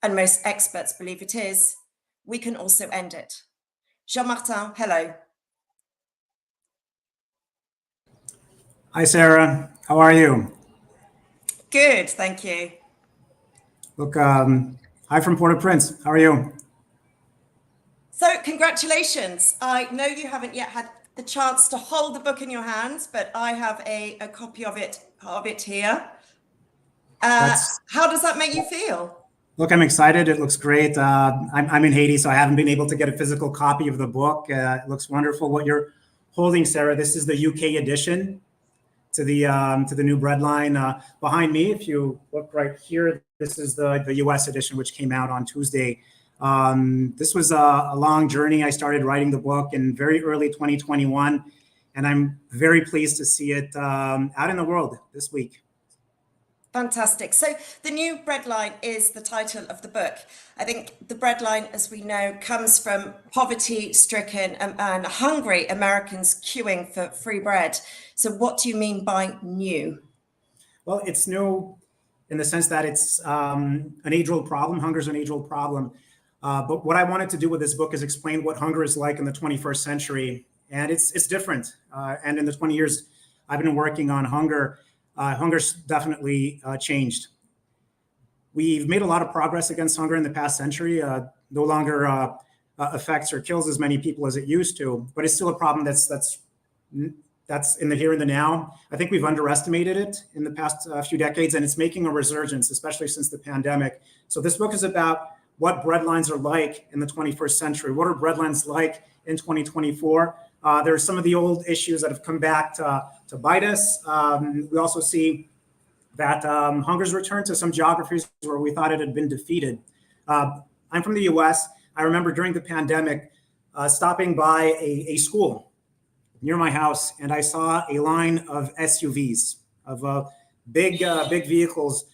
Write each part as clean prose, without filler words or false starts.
and most experts believe it is, we can also end it. Jean-Martin, hello. Hi, Sarah. How are you? Good, thank you. Look, hi from Port-au-Prince. How are you? So congratulations. I know you haven't yet had the chance to hold the book in your hands, but I have a copy of it here. How does that make you feel? Look, I'm excited. It looks great. I'm in Haiti, so I haven't been able to get a physical copy of the book. It looks wonderful. What you're holding, Sarah, this is the UK edition to the new BREADLINE. Behind me, if you look right here, this is the US edition, which came out on Tuesday. This was a long journey. I started writing the book in very early 2021, and I'm very pleased to see it out in the world this week. Fantastic. So the new breadline is the title of the book. I think the breadline, as we know, comes from poverty-stricken and hungry Americans queuing for free bread. So what do you mean by new? Well, it's new in the sense that it's an age-old problem. Hunger is an age-old problem. But what I wanted to do with this book is explain what hunger is like in the 21st century. And it's different. And in the 20 years I've been working on hunger, hunger's definitely changed. We've made a lot of progress against hunger in the past century. No longer affects or kills as many people as it used to, but it's still a problem that's in the here and the now. I think we've underestimated it in the past few decades, and it's making a resurgence, especially since the pandemic. So this book is about what breadlines are like in the 21st century. What are breadlines like in 2024? There are some of the old issues that have come back to bite us. We also see that hunger's returned to some geographies where we thought it had been defeated. I'm from the US. I remember during the pandemic stopping by a school near my house, and I saw a line of SUVs, of big vehicles.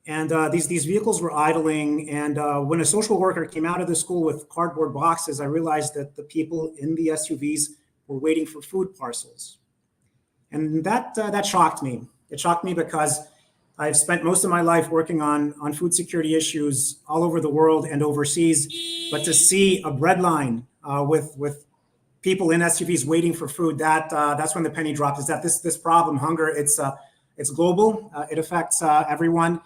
And these vehicles were idling. And when a social worker came out of the school with cardboard boxes, I realized that the people in the SUVs were waiting for food parcels. And that shocked me. It shocked me because I've spent most of my life working on food security issues all over the world and overseas. But to see a breadline with people in SUVs waiting for food, that's when the penny dropped. Is that this problem, hunger, it's global. It affects everyone.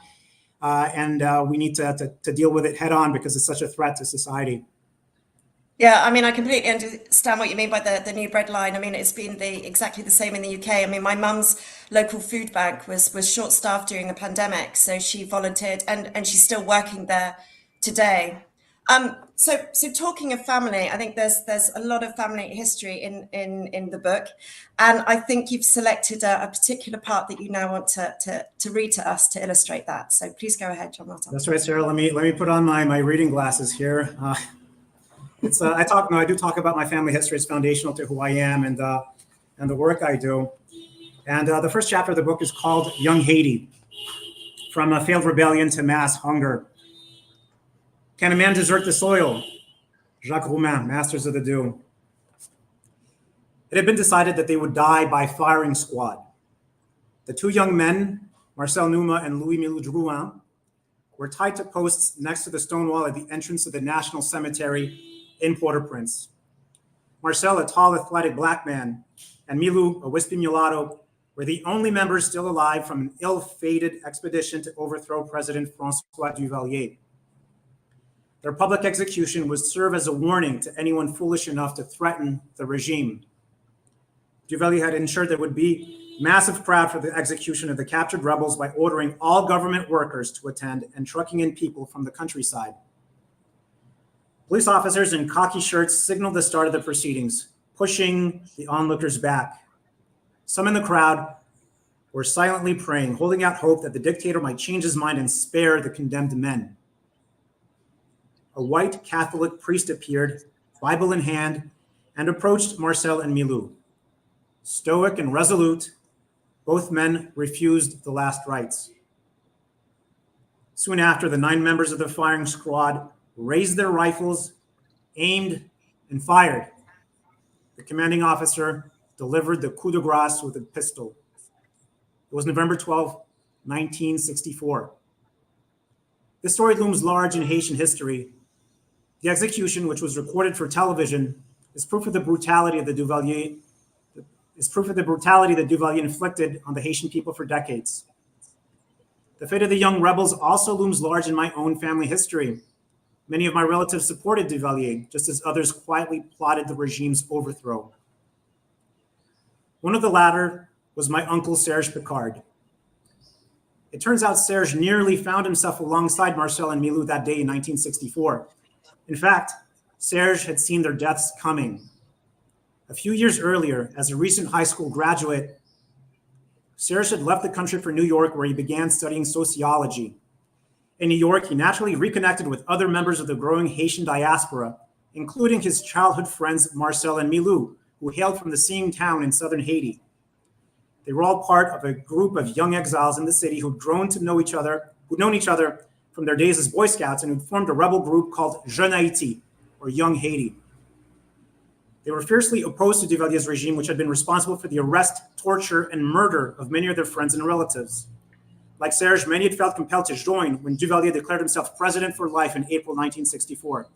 And we need to deal with it head on because it's such a threat to society. Yeah, I mean, I completely understand what you mean by the new breadline. I mean, it's been exactly the same in the UK. I mean, my mum's local food bank was short-staffed during the pandemic, so she volunteered, and she's still working there today. So talking of family, I think there's a lot of family history in the book, and I think you've selected a particular part that you now want to read to us to illustrate that. So please go ahead, Jean-Martin. That's right, Sarah. Let me put on my reading glasses here. I do talk about my family history. It's foundational to who I am and the work I do. And the first chapter of the book is called Young Haiti, from a failed rebellion to mass hunger. Can a man desert the soil? Jacques Roumain, Masters of the Doom. It had been decided that they would die by firing squad. The two young men, Marcel Nouma and Louis-Milou Drouin, were tied to posts next to the stone wall at the entrance of the National Cemetery in Port-au-Prince. Marcel, a tall, athletic black man, and Milou, a wispy mulatto, were the only members still alive from an ill-fated expedition to overthrow President François Duvalier. Their public execution would serve as a warning to anyone foolish enough to threaten the regime. Duvalier had ensured there would be a massive crowd for the execution of the captured rebels by ordering all government workers to attend and trucking in people from the countryside. Police officers in khaki shirts signaled the start of the proceedings, pushing the onlookers back. Some in the crowd were silently praying, holding out hope that the dictator might change his mind and spare the condemned men. A white Catholic priest appeared, Bible in hand, and approached Marcel and Milou. Stoic and resolute, both men refused the last rites. Soon after, the 9 members of the firing squad raised their rifles, aimed, and fired. The commanding officer delivered the coup de grace with a pistol. It was November 12, 1964. This story looms large in Haitian history. The execution, which was recorded for television, is proof of the brutality that Duvalier inflicted on the Haitian people for decades. The fate of the young rebels also looms large in my own family history. Many of my relatives supported Duvalier, just as others quietly plotted the regime's overthrow. One of the latter was my uncle Serge Picard. It turns out Serge nearly found himself alongside Marcel and Milou that day in 1964. In fact, Serge had seen their deaths coming. A few years earlier, as a recent high school graduate, Serge had left the country for New York, where he began studying sociology. In New York, he naturally reconnected with other members of the growing Haitian diaspora, including his childhood friends Marcel and Milou, who hailed from the same town in southern Haiti. They were all part of a group of young exiles in the city who'd grown to know each other, who'd known each other from their days as Boy Scouts, and who'd formed a rebel group called Jeune Haïti, or Young Haiti. They were fiercely opposed to Duvalier's regime, which had been responsible for the arrest, torture, and murder of many of their friends and relatives. Like Serge, many had felt compelled to join when Duvalier declared himself president for life in April 1964.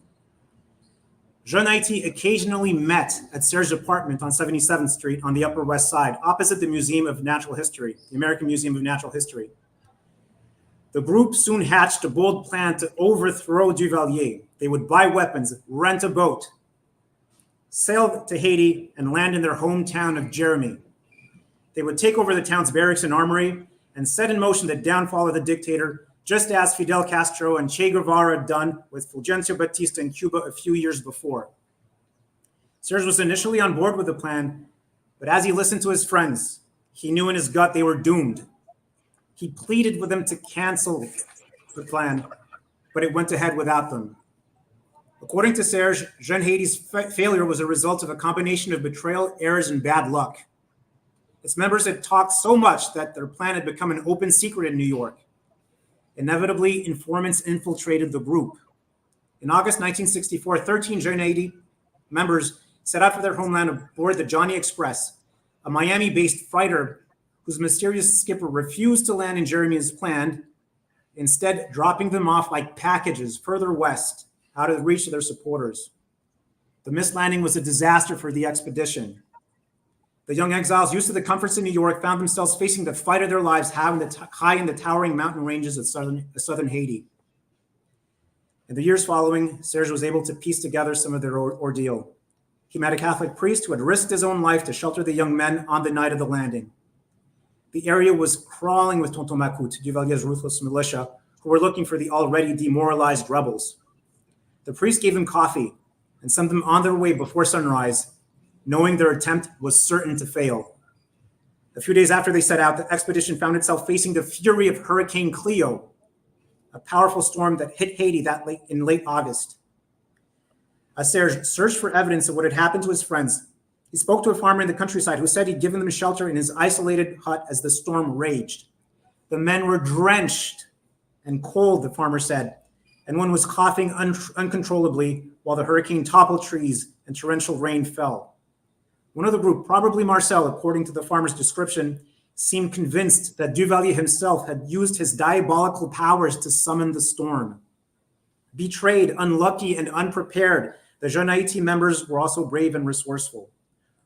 Jeune Haiti occasionally met at Serge's apartment on 77th Street on the Upper West Side, opposite the Museum of Natural History, the American Museum of Natural History. The group soon hatched a bold plan to overthrow Duvalier. They would buy weapons, rent a boat, sail to Haiti, and land in their hometown of Jeremy. They would take over the town's barracks and armory and set in motion the downfall of the dictator, just as Fidel Castro and Che Guevara had done with Fulgencio Batista in Cuba a few years before. Serge was initially on board with the plan, but as he listened to his friends, he knew in his gut they were doomed. He pleaded with them to cancel the plan, but it went ahead without them. According to Serge, Jeune Haiti's failure was a result of a combination of betrayal, errors, and bad luck. Its members had talked so much that their plan had become an open secret in New York. Inevitably, informants infiltrated the group. In August 1964, 13 Jeune Haiti members set out for their homeland aboard the Johnny Express, a Miami-based freighter whose mysterious skipper refused to land in Jeremy as planned, instead dropping them off like packages further west, out of the reach of their supporters. The missed landing was a disaster for the expedition. The young exiles, used to the comforts in New York, found themselves facing the fight of their lives high in the towering mountain ranges of southern Haiti. In the years following, Serge was able to piece together some of their ordeal. He met a Catholic priest who had risked his own life to shelter the young men on the night of the landing. The area was crawling with Tonton Macoute, Duvalier's ruthless militia, who were looking for the already demoralized rebels. The priest gave them coffee and sent them on their way before sunrise, knowing their attempt was certain to fail. A few days after they set out, the expedition found itself facing the fury of Hurricane Cleo, a powerful storm that hit Haiti in late August. As Serge searched for evidence of what had happened to his friends, he spoke to a farmer in the countryside who said he'd given them shelter in his isolated hut as the storm raged. The men were drenched and cold, the farmer said, and one was coughing uncontrollably while the hurricane toppled trees and torrential rain fell. One of the group, probably Marcel, according to the farmer's description, seemed convinced that Duvalier himself had used his diabolical powers to summon the storm. Betrayed, unlucky, and unprepared, the Jeune Haiti members were also brave and resourceful.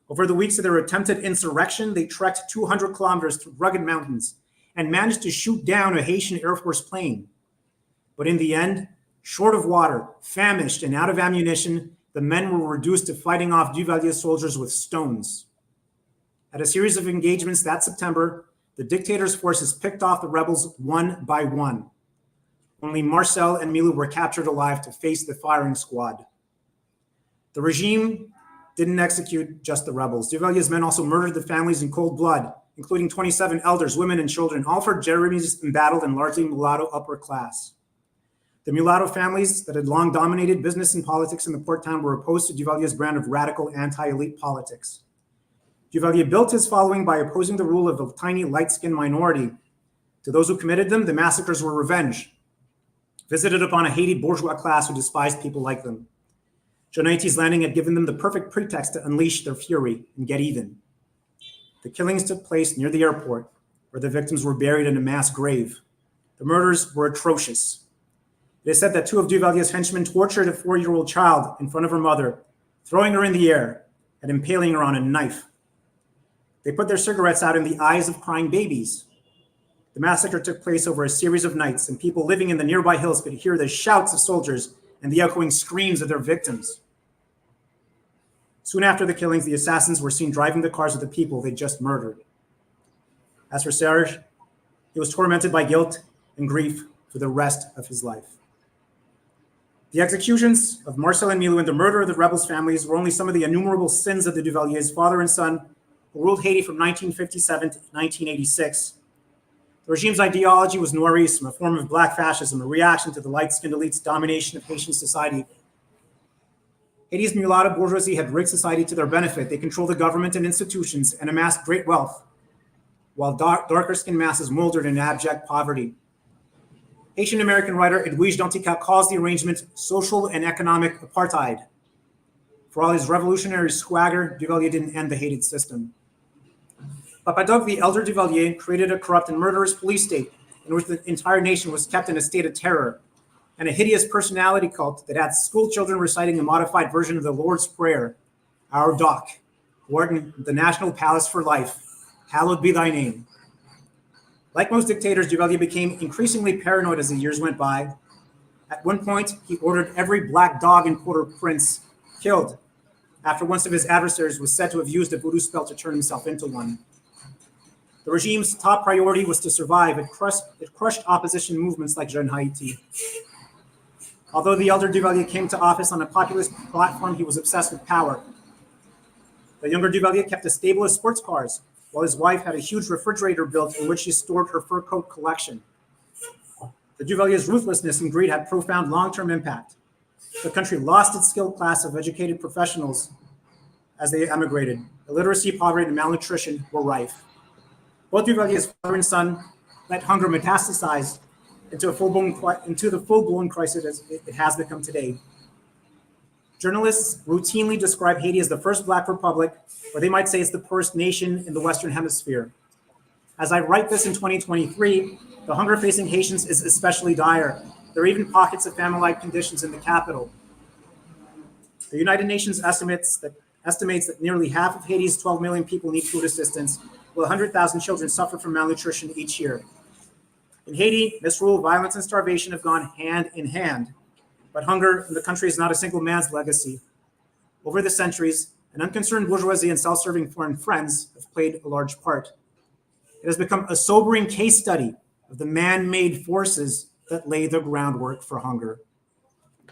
Over the weeks of their attempted insurrection, they trekked 200 kilometers through rugged mountains and managed to shoot down a Haitian Air Force plane. But in the end, short of water, famished, and out of ammunition, the men were reduced to fighting off Duvalier's soldiers with stones. At a series of engagements that September, the dictator's forces picked off the rebels one by one. Only Marcel and Milou were captured alive to face the firing squad. The regime didn't execute just the rebels. Duvalier's men also murdered the families in cold blood, including 27 elders, women, and children, all for Jeremy's embattled and largely mulatto upper class. The mulatto families that had long dominated business and politics in the port town were opposed to Duvalier's brand of radical anti-elite politics. Duvalier built his following by opposing the rule of a tiny light-skinned minority. To those who committed them, the massacres were revenge, visited upon a Haiti bourgeois class who despised people like them. Jeune Haiti's landing had given them the perfect pretext to unleash their fury and get even. The killings took place near the airport, where the victims were buried in a mass grave. The murders were atrocious. It is said that two of Duvalier's henchmen tortured a 4-year-old child in front of her mother, throwing her in the air and impaling her on a knife. They put their cigarettes out in the eyes of crying babies. The massacre took place over a series of nights, and people living in the nearby hills could hear the shouts of soldiers and the echoing screams of their victims. Soon after the killings, the assassins were seen driving the cars of the people they just murdered. As for Serge, he was tormented by guilt and grief for the rest of his life. The executions of Marcel and Milou and the murder of the rebels' families were only some of the innumerable sins of the Duvaliers, father and son, who ruled Haiti from 1957 to 1986. The regime's ideology was Noirism, a form of black fascism, a reaction to the light-skinned elite's domination of Haitian society. Haiti's mulatto bourgeoisie had rigged society to their benefit. They controlled the government and institutions and amassed great wealth, while darker-skinned masses moldered in abject poverty. Haitian-American writer Edwige Danticat calls the arrangement social and economic apartheid. For all his revolutionary swagger, Duvalier didn't end the hated system. Papadoc, the elder Duvalier, created a corrupt and murderous police state in which the entire nation was kept in a state of terror, and a hideous personality cult that had school children reciting a modified version of the Lord's Prayer, Our Doc, Warden, the National Palace for Life, hallowed be thy name. Like most dictators, Duvalier became increasingly paranoid as the years went by. At one point, he ordered every black dog in Port-au-Prince killed, after one of his adversaries was said to have used a voodoo spell to turn himself into one. The regime's top priority was to survive. It crushed opposition movements like Jeune Haïti. Although the elder Duvalier came to office on a populist platform, he was obsessed with power. The younger Duvalier kept a stable of sports cars, while his wife had a huge refrigerator built in which she stored her fur coat collection. The Duvalier's ruthlessness and greed had profound long-term impact. The country lost its skilled class of educated professionals as they emigrated. Illiteracy, poverty, and malnutrition were rife. Both Duvalier's father and son let hunger metastasize into the full-blown crisis as it has become today. Journalists routinely describe Haiti as the first Black republic, or they might say it's the poorest nation in the Western Hemisphere. As I write this in 2023, the hunger facing Haitians is especially dire. There are even pockets of famine-like conditions in the capital. The United Nations estimates that nearly half of Haiti's 12 million people need food assistance, while 100,000 children suffer from malnutrition each year. In Haiti, misrule, violence, and starvation have gone hand in hand. But hunger in the country is not a single man's legacy. Over the centuries, an unconcerned bourgeoisie and self-serving foreign friends have played a large part. It has become a sobering case study of the man-made forces that lay the groundwork for hunger.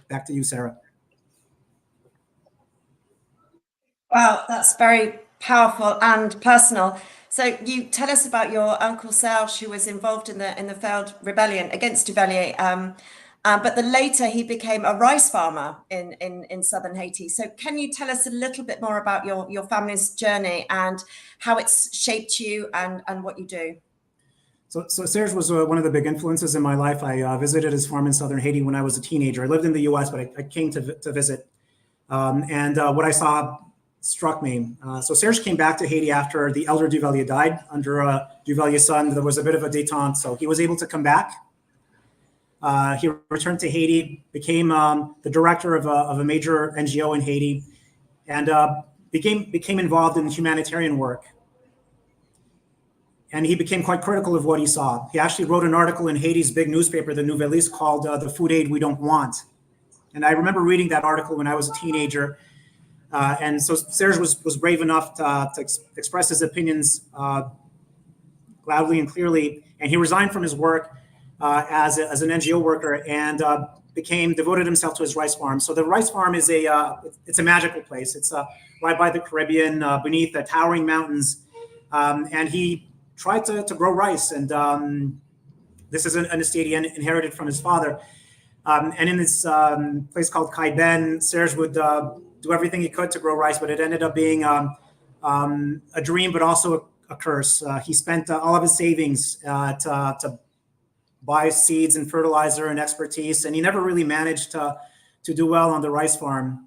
Back to you, Sarah. Wow, that's very powerful and personal. So you tell us about your uncle Serge, who was involved in the failed rebellion against Duvalier, but then later he became a rice farmer in southern Haiti. So can you tell us a little bit more about your family's journey and how it's shaped you and what you do? So Serge was one of the big influences in my life. I visited his farm in southern Haiti when I was a teenager. I lived in the US, but I came to visit. And what I saw struck me. So Serge came back to Haiti after the elder Duvalier died. Under Duvalier's son, there was a bit of a détente, so he was able to come back. He returned to Haiti, became the director of a major NGO in Haiti, and became involved in humanitarian work. And he became quite critical of what he saw. He actually wrote an article in Haiti's big newspaper, the Nouvelliste, called The Food Aid We Don't Want. And I remember reading that article when I was a teenager. And so Serge was brave enough to express his opinions loudly and clearly. And he resigned from his work as an NGO worker and devoted himself to his rice farm. So the rice farm is it's a magical place. It's right by the Caribbean, beneath the towering mountains. And he tried to grow rice. And this is an estate he inherited from his father. And in this place called Kaiben, Serge would do everything he could to grow rice, but it ended up being a dream, but also a curse. He spent all of his savings to buy seeds and fertilizer and expertise, and he never really managed to do well on the rice farm.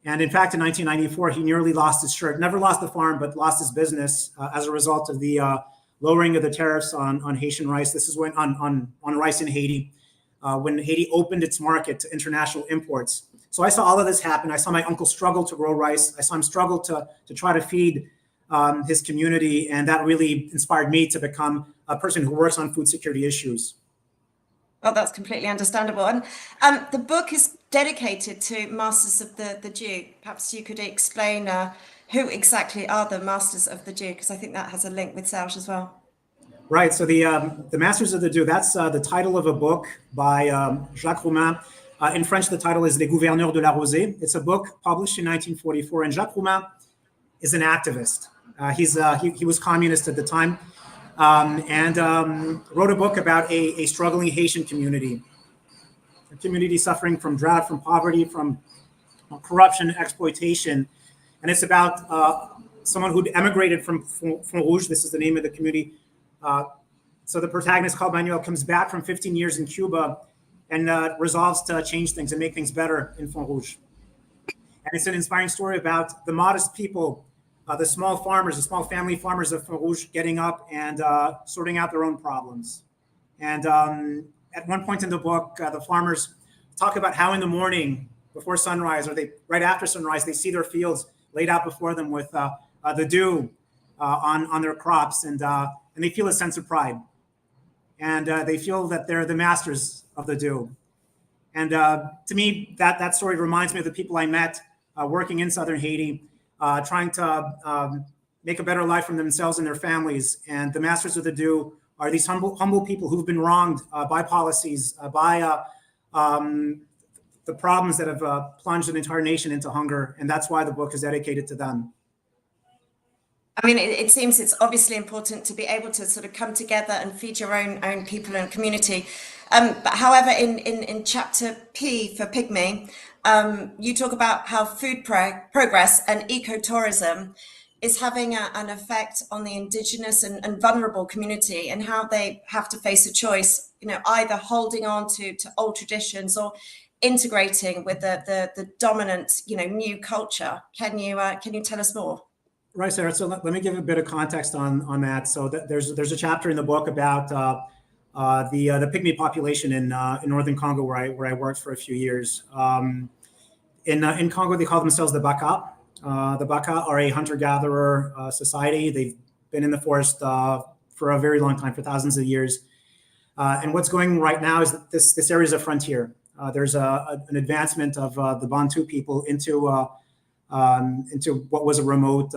And in fact, in 1994, he nearly lost his shirt. Never lost the farm, but lost his business as a result of the lowering of the tariffs on Haitian rice. This is when on rice in Haiti. when Haiti opened its market to international imports. So I saw all of this happen. I saw my uncle struggle to grow rice. I saw him struggle to try to feed his community, and that really inspired me to become a person who works on food security issues. Well, that's completely understandable. And the book is dedicated to Masters of the Dew. Perhaps you could explain who exactly are the Masters of the Dew, because I think that has a link with Serge as well. Right. So the Masters of the Dew, that's the title of a book by Jacques Roumain. In French, the title is Les Gouverneurs de la Rosée. It's a book published in 1944, and Jacques Roumain is an activist. He was communist at the time, and wrote a book about a struggling Haitian community, a community suffering from drought, from poverty, from corruption, exploitation. And it's about someone who'd emigrated from Fond Rouge. This is the name of the community. So the protagonist, called Manuel, comes back from 15 years in Cuba and resolves to change things and make things better in Fond Rouge. And it's an inspiring story about the modest people, the small farmers, the small family farmers of Fond Rouge getting up and sorting out their own problems. And at one point in the book, the farmers talk about how in the morning before sunrise, or right after sunrise, they see their fields laid out before them with the dew on their crops, and they feel a sense of pride. And they feel that they're the masters of the dew. And to me, that story reminds me of the people I met working in southern Haiti, trying to make a better life for themselves and their families. And the masters of the dew are these humble people who've been wronged by policies, by the problems that have plunged an entire nation into hunger. And that's why the book is dedicated to them. I mean, it seems it's obviously important to be able to sort of come together and feed your own people and community. But however, in chapter P for Pygmy, you talk about how food progress and ecotourism is having an effect on the indigenous and vulnerable community, and how they have to face a choice, either holding on to old traditions or integrating with the dominant, new culture. Can you tell us more? Right, Sarah. So let me give a bit of context on that. So there's a chapter in the book about the Pygmy population in northern Congo, where I worked for a few years. In Congo, they call themselves the Baka. The Baka are a hunter-gatherer society. They've been in the forest for a very long time, for thousands of years. And what's going right now is that this area is a frontier. There's an advancement of the Bantu people into what was a remote,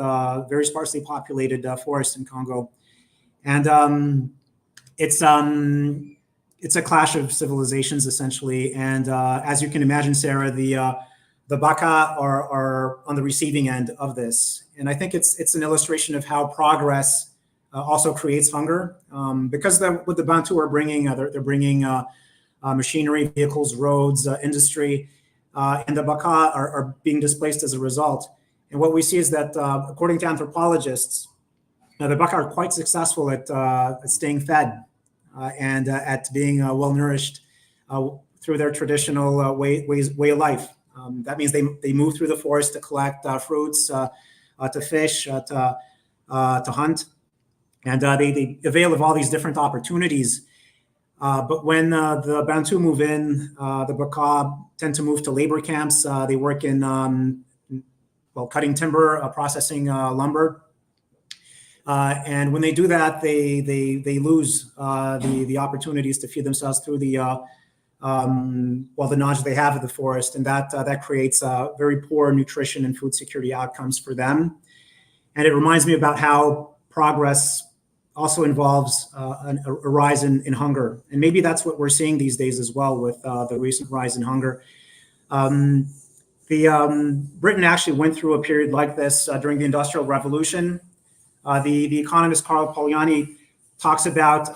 very sparsely populated forest in Congo. And it's a clash of civilizations, essentially. And as you can imagine, Sarah, the Baka are on the receiving end of this. And I think it's an illustration of how progress also creates hunger, because what the Bantu are bringing, they're bringing machinery, vehicles, roads, industry, and the Baka are being displaced as a result. And what we see is that, according to anthropologists, the Baka are quite successful at staying fed and at being well nourished through their traditional way of life. That means they move through the forest to collect fruits, to fish, to hunt, and they avail of all these different opportunities. But when the Bantu move in, the Baka tend to move to labor camps. They work in cutting timber, processing lumber. And when they do that, they lose the opportunities to feed themselves through the knowledge they have of the forest, and that creates very poor nutrition and food security outcomes for them. And it reminds me about how progress also involves a rise in hunger, and maybe that's what we're seeing these days as well with the recent rise in hunger. Britain actually went through a period like this during the Industrial Revolution. The economist Carl Polanyi talks about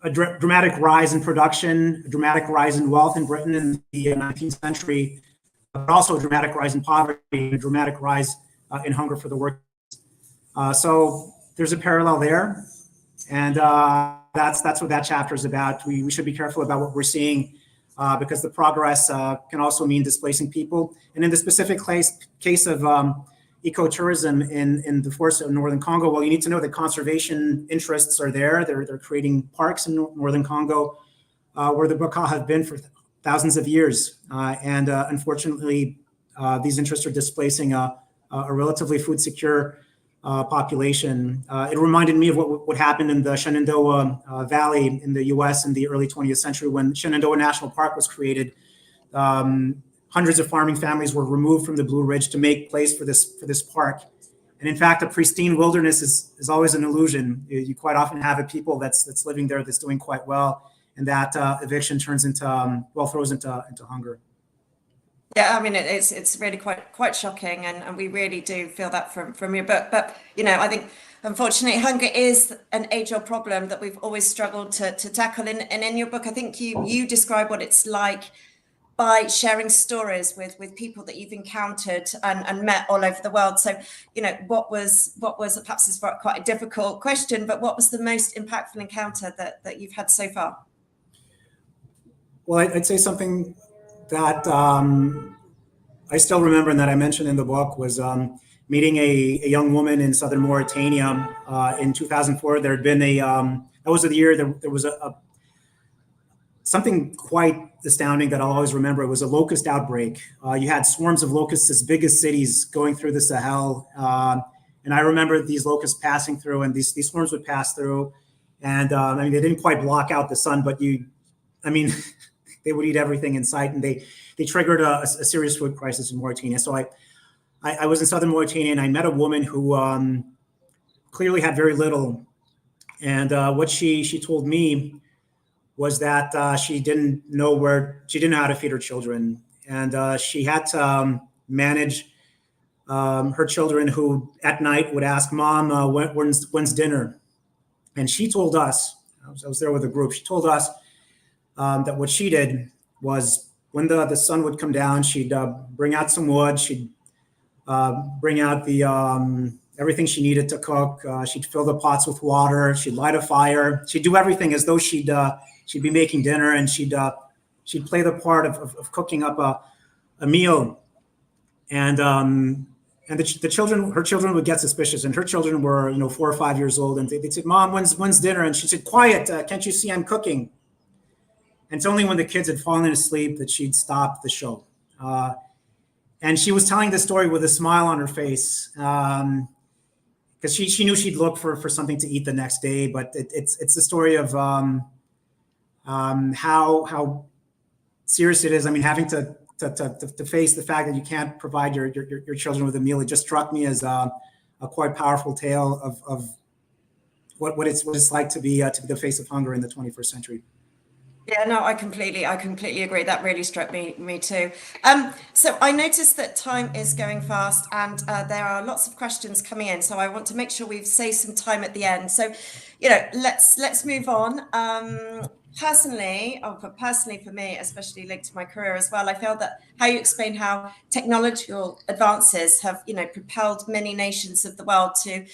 a dramatic rise in production, a dramatic rise in wealth in Britain in the 19th century, but also a dramatic rise in poverty, a dramatic rise in hunger for the workers. So there's a parallel there, and that's what that chapter is about. We should be careful about what we're seeing, because the progress can also mean displacing people. And in the specific case of ecotourism in the forests of northern Congo, well, you need to know that conservation interests are there. They're creating parks in northern Congo. where the Baka have been for thousands of years. And unfortunately, these interests are displacing a relatively food secure population. It reminded me of what happened in the Shenandoah Valley in the US in the early 20th century when Shenandoah National Park was created. Hundreds of farming families were removed from the Blue Ridge to make place for this park. And in fact, a pristine wilderness is always an illusion. You quite often have a people that's living there that's doing quite well, and that eviction turns into throws into hunger. Yeah, I mean it's really quite shocking, and we really do feel that from your book. But I think unfortunately hunger is an age-old problem that we've always struggled to tackle. And in your book, I think you describe what it's like by sharing stories with people that you've encountered and met all over the world. So, what was perhaps is quite a difficult question, but what was the most impactful encounter that you've had so far? Well, I'd say something that I still remember and that I mentioned in the book was meeting a young woman in southern Mauritania in 2004. There had been that was the year there was something quite astounding that I'll always remember. It was a locust outbreak. You had swarms of locusts as big as cities going through the Sahel. And I remember these locusts passing through, and these swarms would pass through. And they didn't quite block out the sun, but they would eat everything in sight, and they triggered a serious food crisis in Mauritania. So I was in southern Mauritania, and I met a woman who clearly had very little. And what she told me was that she didn't know how to feed her children. And she had to manage her children, who at night would ask, "Mom, when's dinner?" And she told us, I was there with a group, she told us that what she did was when the sun would come down, she'd bring out some wood, she'd bring out the everything she needed to cook. She'd fill the pots with water, she'd light a fire, she'd do everything as though she'd be making dinner, and she'd play the part of cooking up a meal. And the children, her children would get suspicious, and her children were 4 or 5 years old, and they'd say, "Mom, when's dinner?" And she said, "Quiet, can't you see I'm cooking?" And it's only when the kids had fallen asleep that she'd stop the show. And she was telling the story with a smile on her face, because she knew she'd look for something to eat the next day. But it's the story of how serious it is. I mean, having to face the fact that you can't provide your children with a meal. It just struck me as a quite powerful tale of what it's like to be the face of hunger in the 21st century. Yeah, no, I completely agree. That really struck me too. So I noticed that time is going fast, and there are lots of questions coming in. So I want to make sure we've saved some time at the end. So, let's move on. Personally for me, especially linked to my career as well, I felt that how you explain how technological advances have, propelled many nations of the world to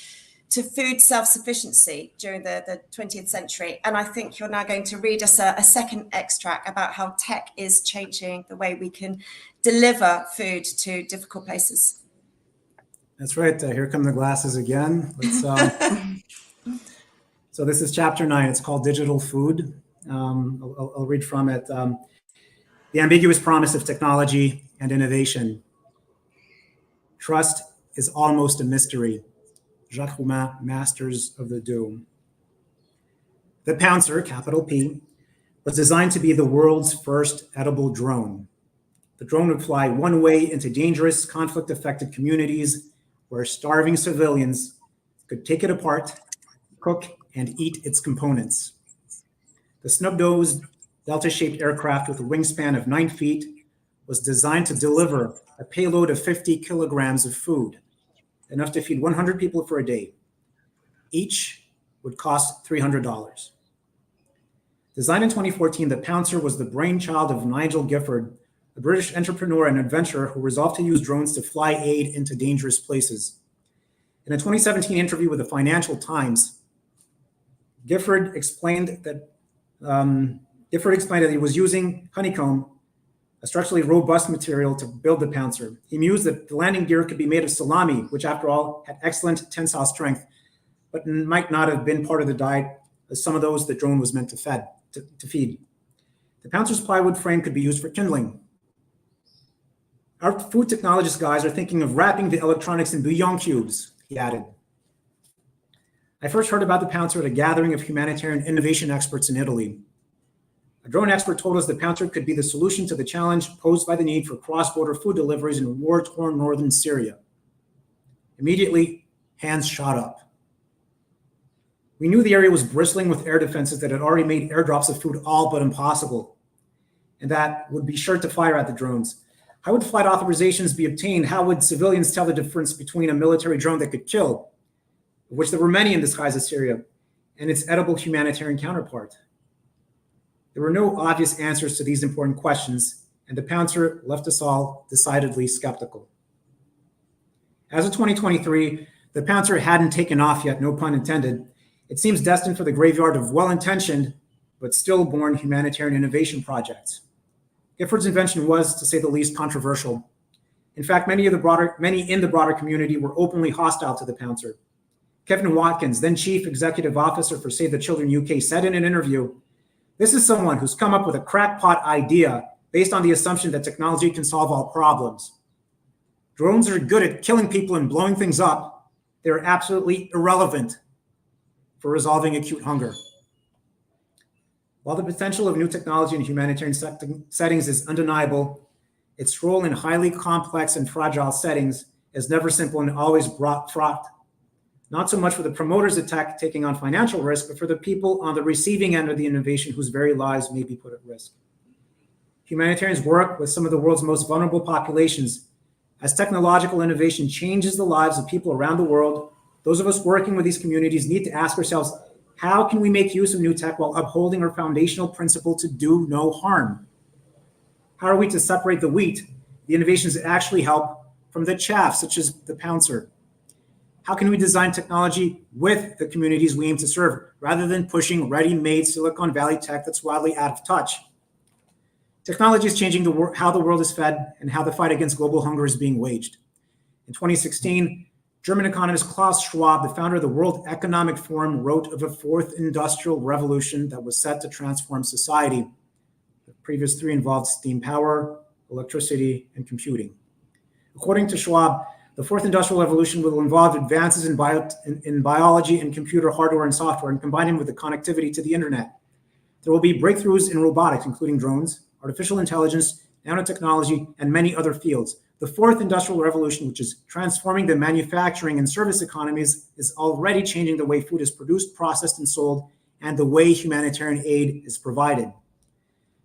food self-sufficiency during the 20th century. And I think you're now going to read us a second extract about how tech is changing the way we can deliver food to difficult places. That's right. Here come the glasses again. So this is chapter 9. It's called Digital Food. I'll read from it. The ambiguous promise of technology and innovation. Trust is almost a mystery. Jacques Roumain, Masters of the Doom. The Pouncer, capital P, was designed to be the world's first edible drone. The drone would fly one way into dangerous, conflict-affected communities where starving civilians could take it apart, cook, and eat its components. The snub-nosed, delta-shaped aircraft with a wingspan of 9 feet was designed to deliver a payload of 50 kilograms of food, enough to feed 100 people for a day. Each would cost $300. Designed in 2014, the Pouncer was the brainchild of Nigel Gifford, a British entrepreneur and adventurer who resolved to use drones to fly aid into dangerous places. In a 2017 interview with the Financial Times, Gifford explained that he was using honeycomb, a structurally robust material, to build the Pouncer. He mused that the landing gear could be made of salami, which after all had excellent tensile strength, but might not have been part of the diet as some of those the drone was meant to feed. The Pouncer's plywood frame could be used for kindling. Our food technologist guys are thinking of wrapping the electronics in bouillon cubes, he added. I first heard about the Pouncer at a gathering of humanitarian innovation experts in Italy. A drone expert told us the Pouncer could be the solution to the challenge posed by the need for cross-border food deliveries in war-torn northern Syria. Immediately, hands shot up. We knew the area was bristling with air defenses that had already made airdrops of food all but impossible, and that would be sure to fire at the drones. How would flight authorizations be obtained? How would civilians tell the difference between a military drone that could kill, of which there were many in the skies of Syria, and its edible humanitarian counterpart? There were no obvious answers to these important questions, and the Pouncer left us all decidedly skeptical. As of 2023, the Pouncer hadn't taken off yet, no pun intended. It seems destined for the graveyard of well-intentioned but stillborn humanitarian innovation projects. Gifford's invention was, to say the least, controversial. In fact, many in the broader community were openly hostile to the Pouncer. Kevin Watkins, then Chief Executive Officer for Save the Children UK, said in an interview, "This is someone who's come up with a crackpot idea based on the assumption that technology can solve all problems. Drones are good at killing people and blowing things up. They're absolutely irrelevant for resolving acute hunger." While the potential of new technology in humanitarian settings is undeniable, its role in highly complex and fragile settings is never simple and always fraught. Not so much for the promoters of tech taking on financial risk, but for the people on the receiving end of the innovation whose very lives may be put at risk. Humanitarians work with some of the world's most vulnerable populations. As technological innovation changes the lives of people around the world, those of us working with these communities need to ask ourselves, how can we make use of new tech while upholding our foundational principle to do no harm? How are we to separate the wheat, the innovations that actually help, from the chaff, such as the Pouncer? How can we design technology with the communities we aim to serve, rather than pushing ready-made Silicon Valley tech that's wildly out of touch? Technology is changing how the world is fed and how the fight against global hunger is being waged. In 2016, German economist Klaus Schwab, the founder of the World Economic Forum, wrote of a fourth industrial revolution that was set to transform society. The previous three involved steam power, electricity, and computing. According to Schwab, the fourth industrial revolution will involve advances in biology and computer hardware and software, and combine them with the connectivity to the internet. There will be breakthroughs in robotics, including drones, artificial intelligence, nanotechnology, and many other fields. The fourth industrial revolution, which is transforming the manufacturing and service economies, is already changing the way food is produced, processed, and sold, and the way humanitarian aid is provided.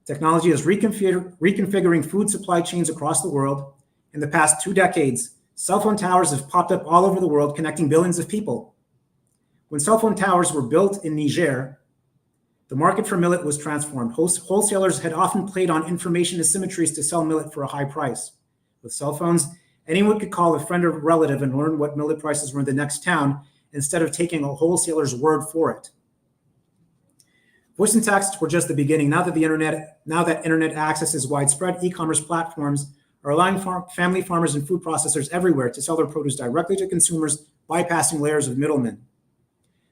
Technology is reconfiguring food supply chains across the world. In the past 2 decades, cell phone towers have popped up all over the world, connecting billions of people. When cell phone towers were built in Niger, the market for millet was transformed. Wholesalers had often played on information asymmetries to sell millet for a high price. With cell phones, anyone could call a friend or relative and learn what millet prices were in the next town instead of taking a wholesaler's word for it. Voice and text were just the beginning. Now that internet access is widespread, e-commerce platforms are allowing family farmers and food processors everywhere to sell their produce directly to consumers, bypassing layers of middlemen.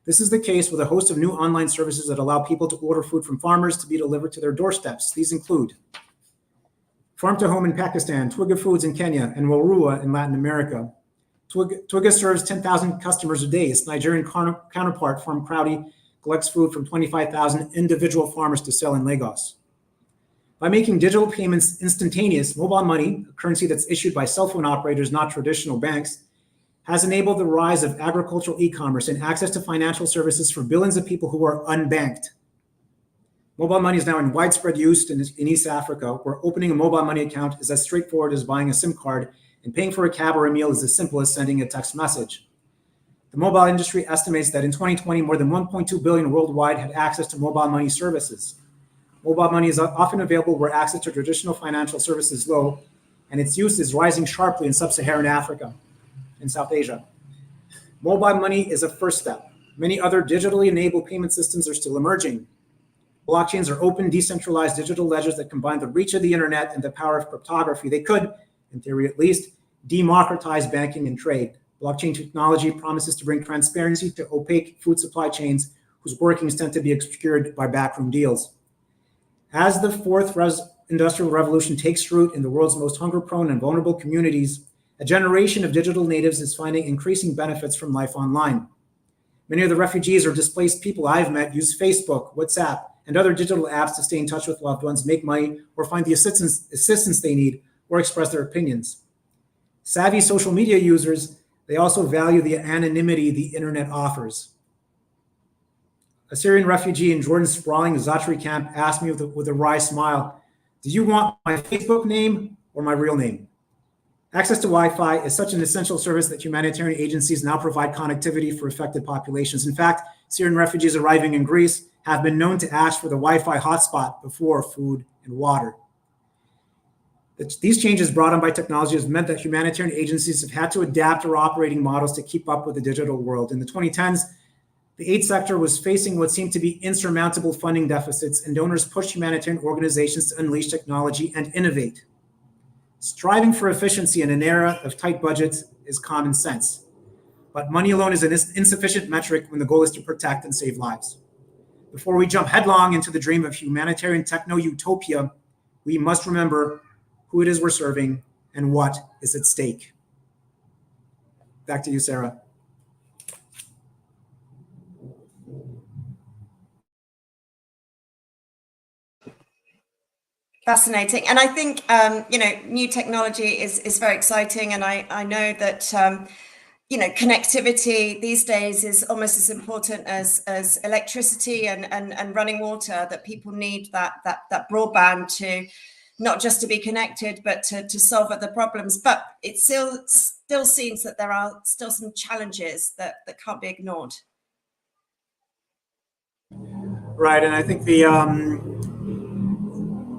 This is the case with a host of new online services that allow people to order food from farmers to be delivered to their doorsteps. These include Farm to Home in Pakistan, Twiga Foods in Kenya, and Warua in Latin America. Twiga serves 10,000 customers a day. Its Nigerian counterpart, Farm Crowdy, collects food from 25,000 individual farmers to sell in Lagos. By making digital payments instantaneous, mobile money, a currency that's issued by cell phone operators, not traditional banks, has enabled the rise of agricultural e-commerce and access to financial services for billions of people who are unbanked. Mobile money is now in widespread use in East Africa, where opening a mobile money account is as straightforward as buying a SIM card, and paying for a cab or a meal is as simple as sending a text message. The mobile industry estimates that in 2020, more than 1.2 billion worldwide had access to mobile money services. Mobile money is often available where access to traditional financial services is low, and its use is rising sharply in sub-Saharan Africa and South Asia. Mobile money is a first step. Many other digitally enabled payment systems are still emerging. Blockchains are open, decentralized digital ledgers that combine the reach of the internet and the power of cryptography. They could, in theory at least, democratize banking and trade. Blockchain technology promises to bring transparency to opaque food supply chains whose workings tend to be obscured by backroom deals. As the fourth industrial revolution takes root in the world's most hunger-prone and vulnerable communities, a generation of digital natives is finding increasing benefits from life online. Many of the refugees or displaced people I've met use Facebook, WhatsApp, and other digital apps to stay in touch with loved ones, make money, or find the assistance they need, or express their opinions. Savvy social media users, they also value the anonymity the internet offers. A Syrian refugee in Jordan's sprawling Zatri camp asked me with a wry smile, "Do you want my Facebook name or my real name?" Access to Wi-Fi is such an essential service that humanitarian agencies now provide connectivity for affected populations. In fact, Syrian refugees arriving in Greece have been known to ask for the Wi-Fi hotspot before food and water. These changes brought on by technology has meant that humanitarian agencies have had to adapt their operating models to keep up with the digital world. In the 2010s, the aid sector was facing what seemed to be insurmountable funding deficits, and donors pushed humanitarian organizations to unleash technology and innovate. Striving for efficiency in an era of tight budgets is common sense, but money alone is an insufficient metric when the goal is to protect and save lives. Before we jump headlong into the dream of humanitarian techno-utopia, we must remember who it is we're serving and what is at stake. Back to you, Sarah. Fascinating. And I think, new technology is very exciting. And I know that, connectivity these days is almost as important as electricity and running water, that people need that broadband to not just to be connected, but to solve other problems. But it still seems that there are still some challenges that can't be ignored. Right. And I think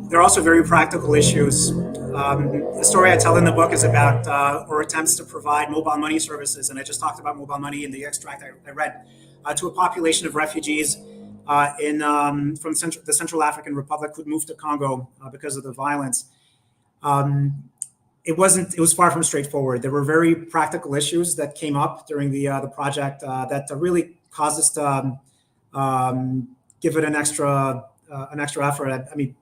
there are also very practical issues. The story I tell in the book is about or attempts to provide mobile money services, and I just talked about mobile money in the extract I read, to a population of refugees from the Central African Republic who'd moved to Congo because of the violence. It was far from straightforward. There were very practical issues that came up during the project that really caused us to give it an extra effort. I mean,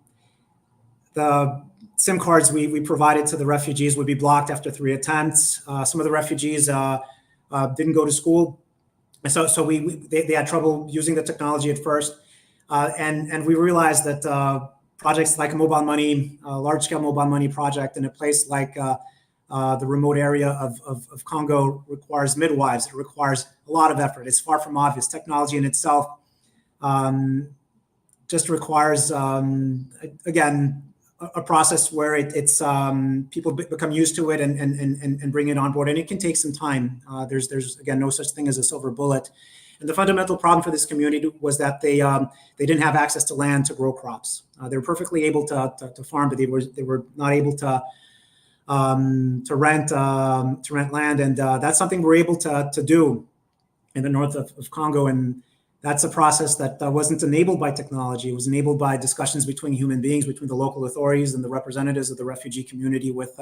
the SIM cards we provided to the refugees would be blocked after 3 attempts. Some of the refugees didn't go to school, so they had trouble using the technology at first, and we realized that projects like a mobile money, large-scale mobile money project in a place like the remote area of Congo requires midwives. It requires a lot of effort. It's far from obvious. Technology in itself just requires, again, a process where it's people become used to it and bring it on board, and it can take some time. There's again no such thing as a silver bullet, and the fundamental problem for this community was that they didn't have access to land to grow crops. They were perfectly able to farm, but they were not able to rent land, and that's something we're able to do in the north of Congo. And that's a process that wasn't enabled by technology. It was enabled by discussions between human beings, between the local authorities and the representatives of the refugee community, with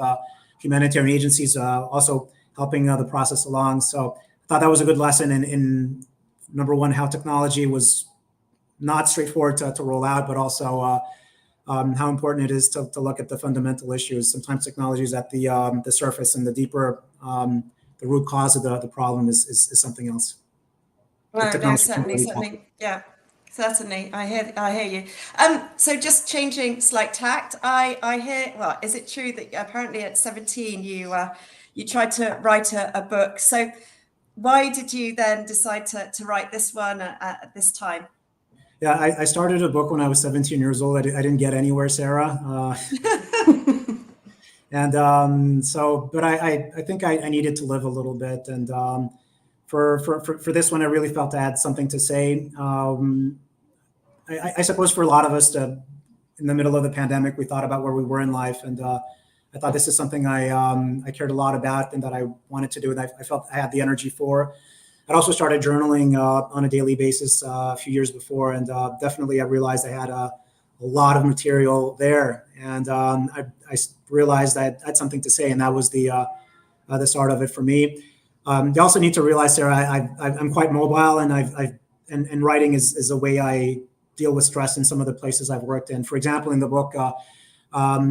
humanitarian agencies also helping the process along. So I thought that was a good lesson in number one, how technology was not straightforward to roll out, but also how important it is to look at the fundamental issues. Sometimes technology is at the surface, and the deeper the root cause of the problem is something else. No, certainly, yeah, certainly. I hear you. So just changing slight tact, I hear. Well, is it true that apparently at 17 you tried to write a book? So why did you then decide to write this one at this time? Yeah, I started a book when I was 17 years old. I didn't get anywhere, Sarah. And but I think I needed to live a little bit, and for this one, I really felt I had something to say. I suppose for a lot of us, in the middle of the pandemic, we thought about where we were in life, and I thought this is something I cared a lot about and that I wanted to do, and I felt I had the energy for. I'd also started journaling on a daily basis a few years before, and definitely I realized I had a lot of material there, and I realized I had something to say, and that was the start of it for me. You also need to realize, Sarah, I'm quite mobile, and and writing is a way I deal with stress in some of the places I've worked in. For example, in the book,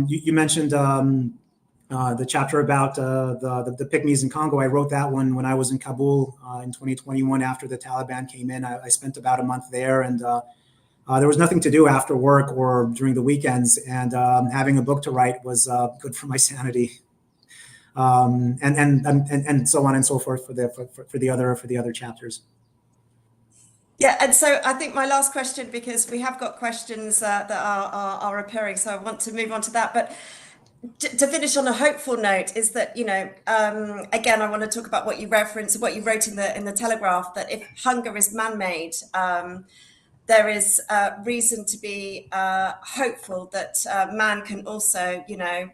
you mentioned the chapter about the pygmies in Congo. I wrote that one when I was in Kabul in 2021 after the Taliban came in. I spent about a month there, and there was nothing to do after work or during the weekends, and having a book to write was good for my sanity, and so on and so forth for the other chapters. Yeah, and so I think my last question, because we have got questions that are appearing, so I want to move on to that. But to finish on a hopeful note, is that, you know, again, I want to talk about what you referenced, what you wrote in the Telegraph, that if hunger is man-made, there is reason to be hopeful that man can also, you know,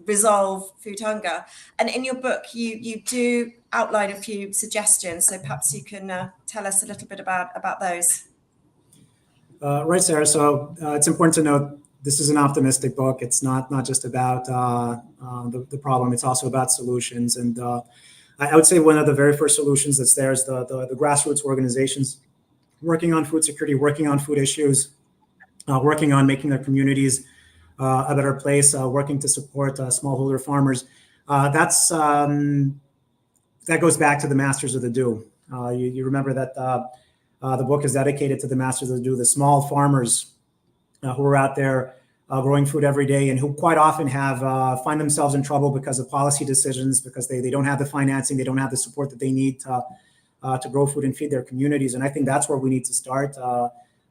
resolve food hunger. And in your book, you do outline a few suggestions. So perhaps you can tell us a little bit about those. Right, Sarah. So it's important to note this is an optimistic book. It's not just about the problem. It's also about solutions. And I would say one of the very first solutions that's there is the grassroots organizations working on food security, working on food issues, working on making their communities a better place, working to support smallholder farmers. That goes back to the masters of the do. You remember that the book is dedicated to the masters of the do, the small farmers who are out there growing food every day, and who quite often find themselves in trouble because of policy decisions, because they don't have the financing, they don't have the support that they need to grow food and feed their communities. And I think that's where we need to start.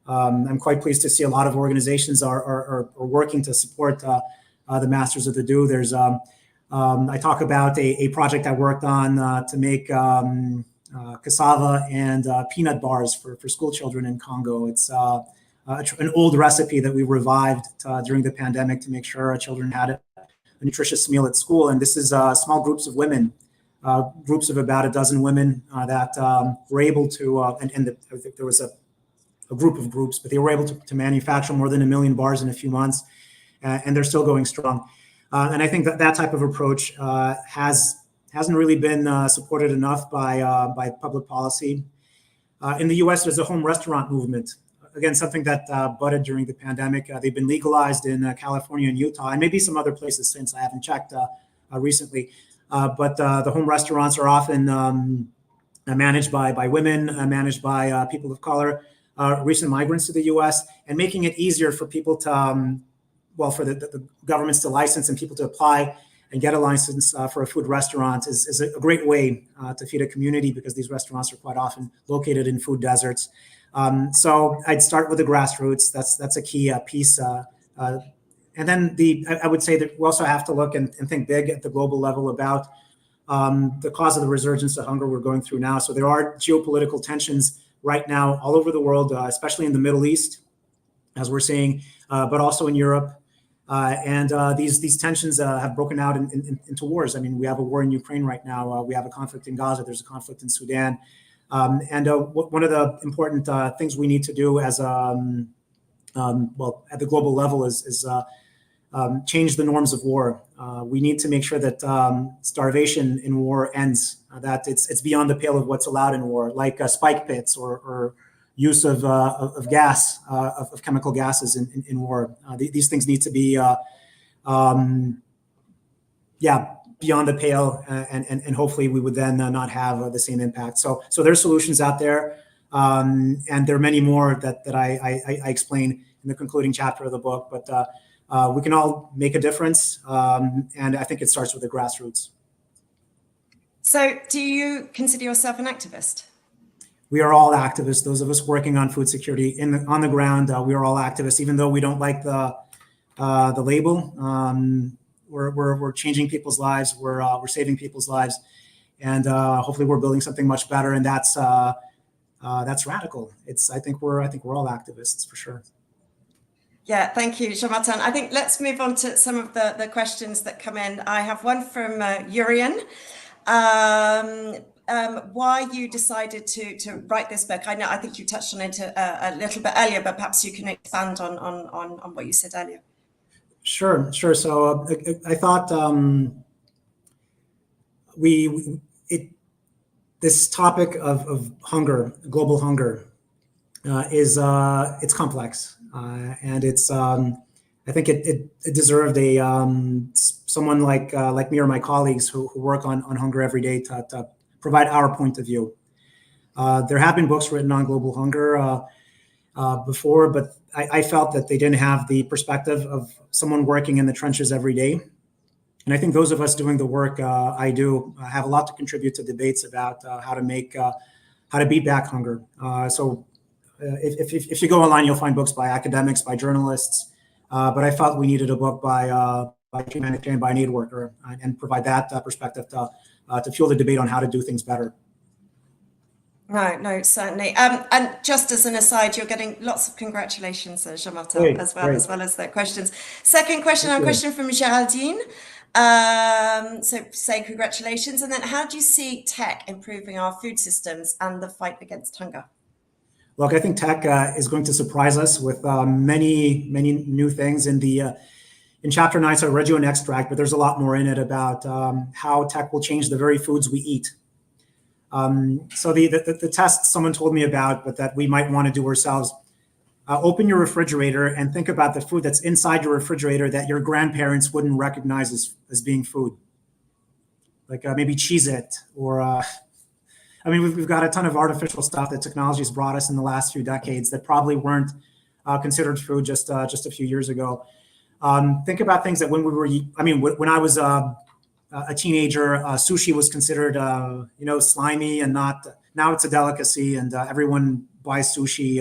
I'm quite pleased to see a lot of organizations are working to support the masters of the do. There's I talk about a project I worked on to make cassava and peanut bars for school children in Congo. It's an old recipe that we revived during the pandemic to make sure our children had a nutritious meal at school. And this is small groups of women, groups of about a dozen women that were able to, I think there was a group of groups, but they were able to manufacture more than 1 million bars in a few months, and they're still going strong. And I think that type of approach hasn't really been supported enough by public policy. In the U.S., there's a home restaurant movement. Again, something that budded during the pandemic. They've been legalized in California and Utah, and maybe some other places since. I haven't checked recently. But the home restaurants are often managed by women, managed by people of color, recent migrants to the U.S., and making it easier for people to, for the governments to license and people to apply and get a license for a food restaurant is a great way to feed a community, because these restaurants are quite often located in food deserts. So I'd start with the grassroots. That's a key piece. And then I would say that we also have to look and think big at the global level about the cause of the resurgence of hunger we're going through now. So there are geopolitical tensions right now all over the world, especially in the Middle East, as we're seeing, but also in Europe. And these tensions have broken out into wars. I mean, we have a war in Ukraine right now. We have a conflict in Gaza. There's a conflict in Sudan. And one of the important things we need to do as at the global level is change the norms of war. We need to make sure that starvation in war ends, that it's beyond the pale of what's allowed in war, like spike pits or use of gas, of chemical gases in war. These things need to be, beyond the pale, and hopefully we would then not have the same impact. So there's solutions out there, and there are many more that I explain in the concluding chapter of the book. But we can all make a difference, and I think it starts with the grassroots. So, do you consider yourself an activist? We are all activists. Those of us working on food security on the ground, we are all activists, even though we don't like the label. We're changing people's lives. We're saving people's lives, and hopefully we're building something much better. And that's radical. I think we're all activists for sure. Yeah, thank you, Jean-Martin. I think let's move on to some of the questions that come in. I have one from Urian. Why you decided to write this book? I think you touched on it a little bit earlier, but perhaps you can expand on what you said earlier. Sure. So I thought this topic of hunger, global hunger, is it's complex, and it's I think it deserved a someone like me or my colleagues who work on hunger every day to provide our point of view. There have been books written on global hunger before, but I felt that they didn't have the perspective of someone working in the trenches every day. And I think those of us doing the work I do have a lot to contribute to debates about how to beat back hunger. If you go online, you'll find books by academics, by journalists. But I felt we needed a book by a humanitarian, by an aid worker, and provide that perspective to fuel the debate on how to do things better. No, certainly. And just as an aside, you're getting lots of congratulations, Jean-Martin, Great, as great. well as the questions. Second question, Thank a you. question from Geraldine. So say congratulations. And then how do you see tech improving our food systems and the fight against hunger? Look, I think tech is going to surprise us with many new things in chapter 9. So I read you an extract, but there's a lot more in it about how tech will change the very foods we eat. So the test someone told me about, but that we might want to do ourselves, open your refrigerator and think about the food that's inside your refrigerator that your grandparents wouldn't recognize as being food. Like maybe Cheez-It or, I mean, we've got a ton of artificial stuff that technology has brought us in the last few decades that probably weren't considered food just a few years ago. Think about things that when we were, I mean, when I was a teenager, sushi was considered, slimy and not. Now it's a delicacy, and everyone buys sushi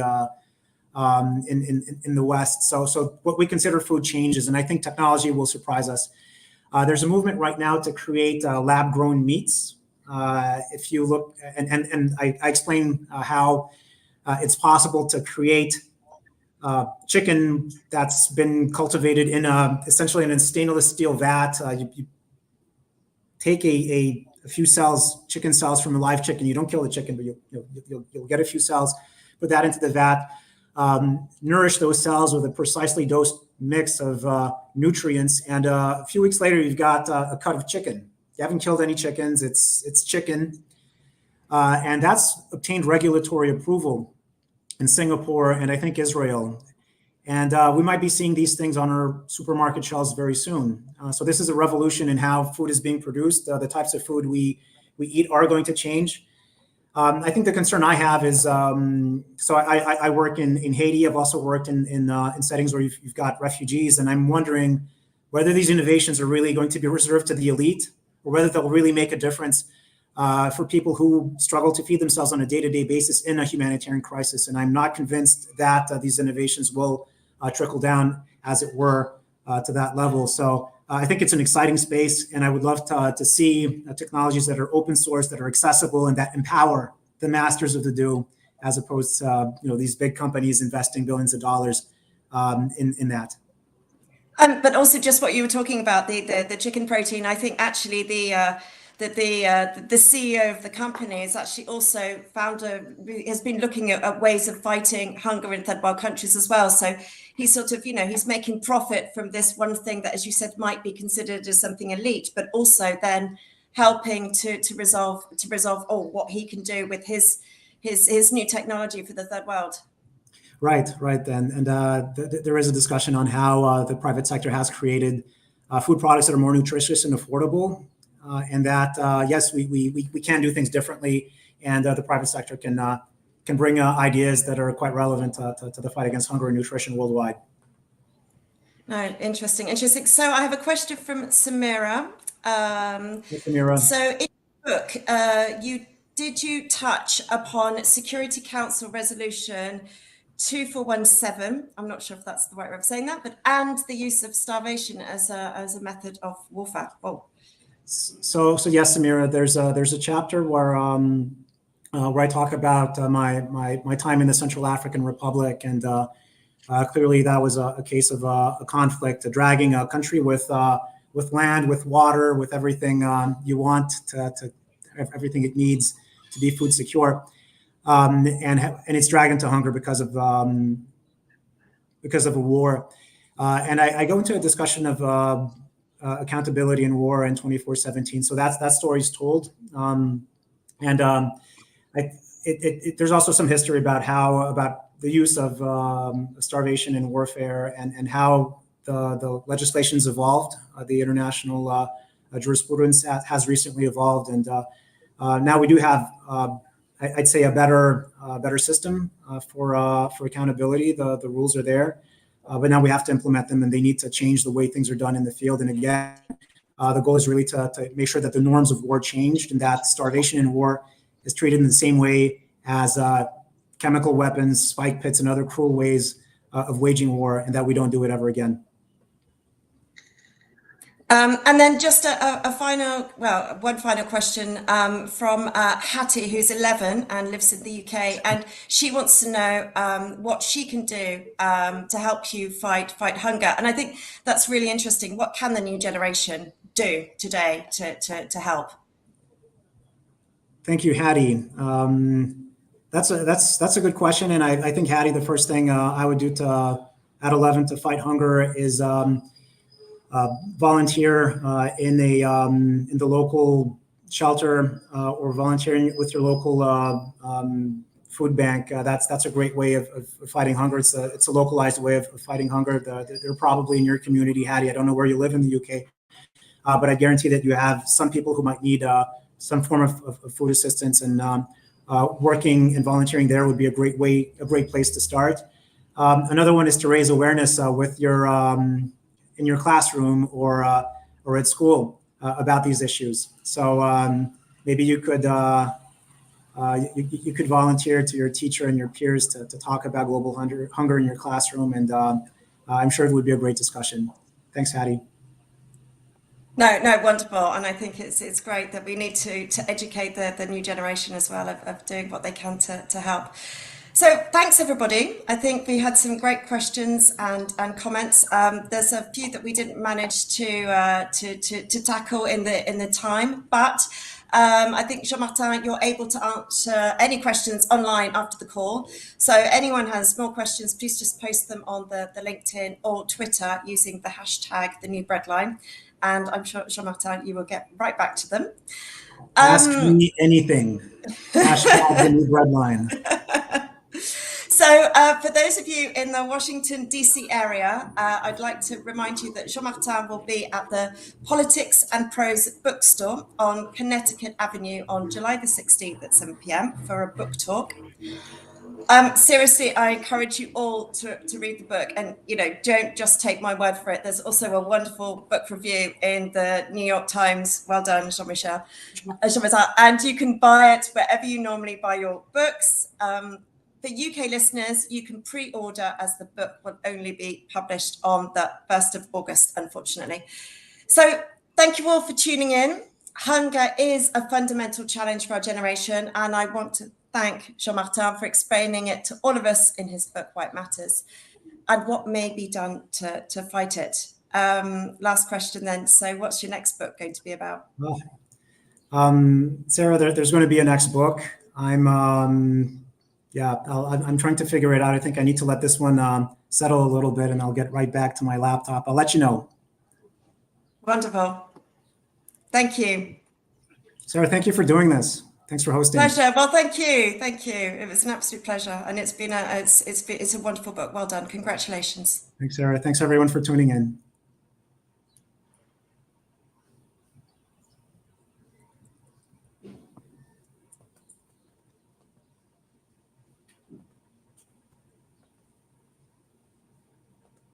in the West. So what we consider food changes, and I think technology will surprise us. There's a movement right now to create lab-grown meats. If you look, and I explain how it's possible to create chicken that's been cultivated essentially in a stainless steel vat. You take a few cells, chicken cells from a live chicken. You don't kill the chicken, but you'll get a few cells, put that into the vat, nourish those cells with a precisely dosed mix of nutrients, and a few weeks later, you've got a cut of chicken. You haven't killed any chickens. It's chicken, and that's obtained regulatory approval in Singapore and I think Israel. And we might be seeing these things on our supermarket shelves very soon. So this is a revolution in how food is being produced. The types of food we eat are going to change. I think the concern I have is, so I work in Haiti. I've also worked in settings where you've got refugees, and I'm wondering whether these innovations are really going to be reserved to the elite or whether they'll really make a difference for people who struggle to feed themselves on a day-to-day basis in a humanitarian crisis. And I'm not convinced that these innovations will trickle down, as it were, to that level. So I think it's an exciting space, and I would love to see technologies that are open source, that are accessible, and that empower the masters of the do, as opposed to these big companies investing billions of dollars in that. But also just what you were talking about, the chicken protein. I think actually the CEO of the company is actually also has been looking at ways of fighting hunger in third world countries as well. So he's sort of, he's making profit from this one thing that, as you said, might be considered as something elite, but also then helping to resolve what he can do with his new technology for the third world. Right. And there is a discussion on how the private sector has created food products that are more nutritious and affordable. And that yes, we can do things differently, and the private sector can bring ideas that are quite relevant to the fight against hunger and nutrition worldwide. No, interesting. So I have a question from Samira. Samira. So in your book, you touch upon Security Council Resolution 2417. I'm not sure if that's the right way of saying that, and the use of starvation as a method of warfare. Oh. So yes, Samira, there's a chapter where I talk about my time in the Central African Republic, and clearly that was a case of a conflict, dragging a country with land, with water, with everything you want to have everything it needs to be food secure, and it's dragged into hunger because of a war, and I go into a discussion of accountability in war in 2417. So that story is told, and there's also some history about the use of starvation and warfare, and how the legislation's evolved. The international jurisprudence has recently evolved, and now we do have, I'd say, a better system for accountability. The rules are there, but now we have to implement them, and they need to change the way things are done in the field. And again, the goal is really to make sure that the norms of war changed, and that starvation in war is treated in the same way as chemical weapons, spike pits, and other cruel ways of waging war, and that we don't do it ever again. And then just one final question from Hattie, who's 11 and lives in the UK, and she wants to know what she can do to help you fight hunger. And I think that's really interesting. What can the new generation do today to help? Thank you, Hattie. That's a good question, and I think, Hattie, the first thing I would do at 11 to fight hunger is volunteer in the local shelter or volunteering with your local food bank. That's a great way of fighting hunger. It's a localized way of fighting hunger. They're probably in your community, Hattie. I don't know where you live in the UK, but I guarantee that you have some people who might need some form of food assistance, and working and volunteering there would be a great place to start. Another one is to raise awareness with your in your classroom or at school about these issues. So maybe you could you could volunteer to your teacher and your peers to talk about global hunger in your classroom, and I'm sure it would be a great discussion. Thanks, Hattie. No, wonderful. And I think it's great that we need to educate the new generation as well of doing what they can to help. So thanks, everybody. I think we had some great questions and comments. There's a few that we didn't manage to tackle in the time, but I think, Jean-Martin, you're able to answer any questions online after the call. So anyone has more questions, please just post them on the LinkedIn or Twitter using the hashtag #TheNewBreadline. And I'm sure, Jean-Martin, you will get right back to them. Ask me anything. Hashtag #TheNewBreadline. So for those of you in the Washington, D.C. area, I'd like to remind you that Jean-Martin will be at the Politics and Prose bookstore on Connecticut Avenue on July the 16th at 7 p.m. for a book talk. Seriously, I encourage you all to read the book, and don't just take my word for it. There's also a wonderful book review in the New York Times. Well done, Jean-Michel. And you can buy it wherever you normally buy your books. For UK listeners, you can pre-order, as the book will only be published on the 1st of August, unfortunately. So thank you all for tuning in. Hunger is a fundamental challenge for our generation, and I want to thank Jean-Martin for explaining it to all of us in his book, Why It Matters, and what may be done to fight it. Last question then. So what's your next book going to be about? Sarah, there's going to be a next book. I'm trying to figure it out. I think I need to let this one settle a little bit, and I'll get right back to my laptop. I'll let you know. Wonderful. Thank you. Sarah, thank you for doing this. Thanks for hosting. Pleasure. Well, thank you. It was an absolute pleasure, and it's a wonderful book. Well done. Congratulations. Thanks, Sarah. Thanks everyone for tuning in.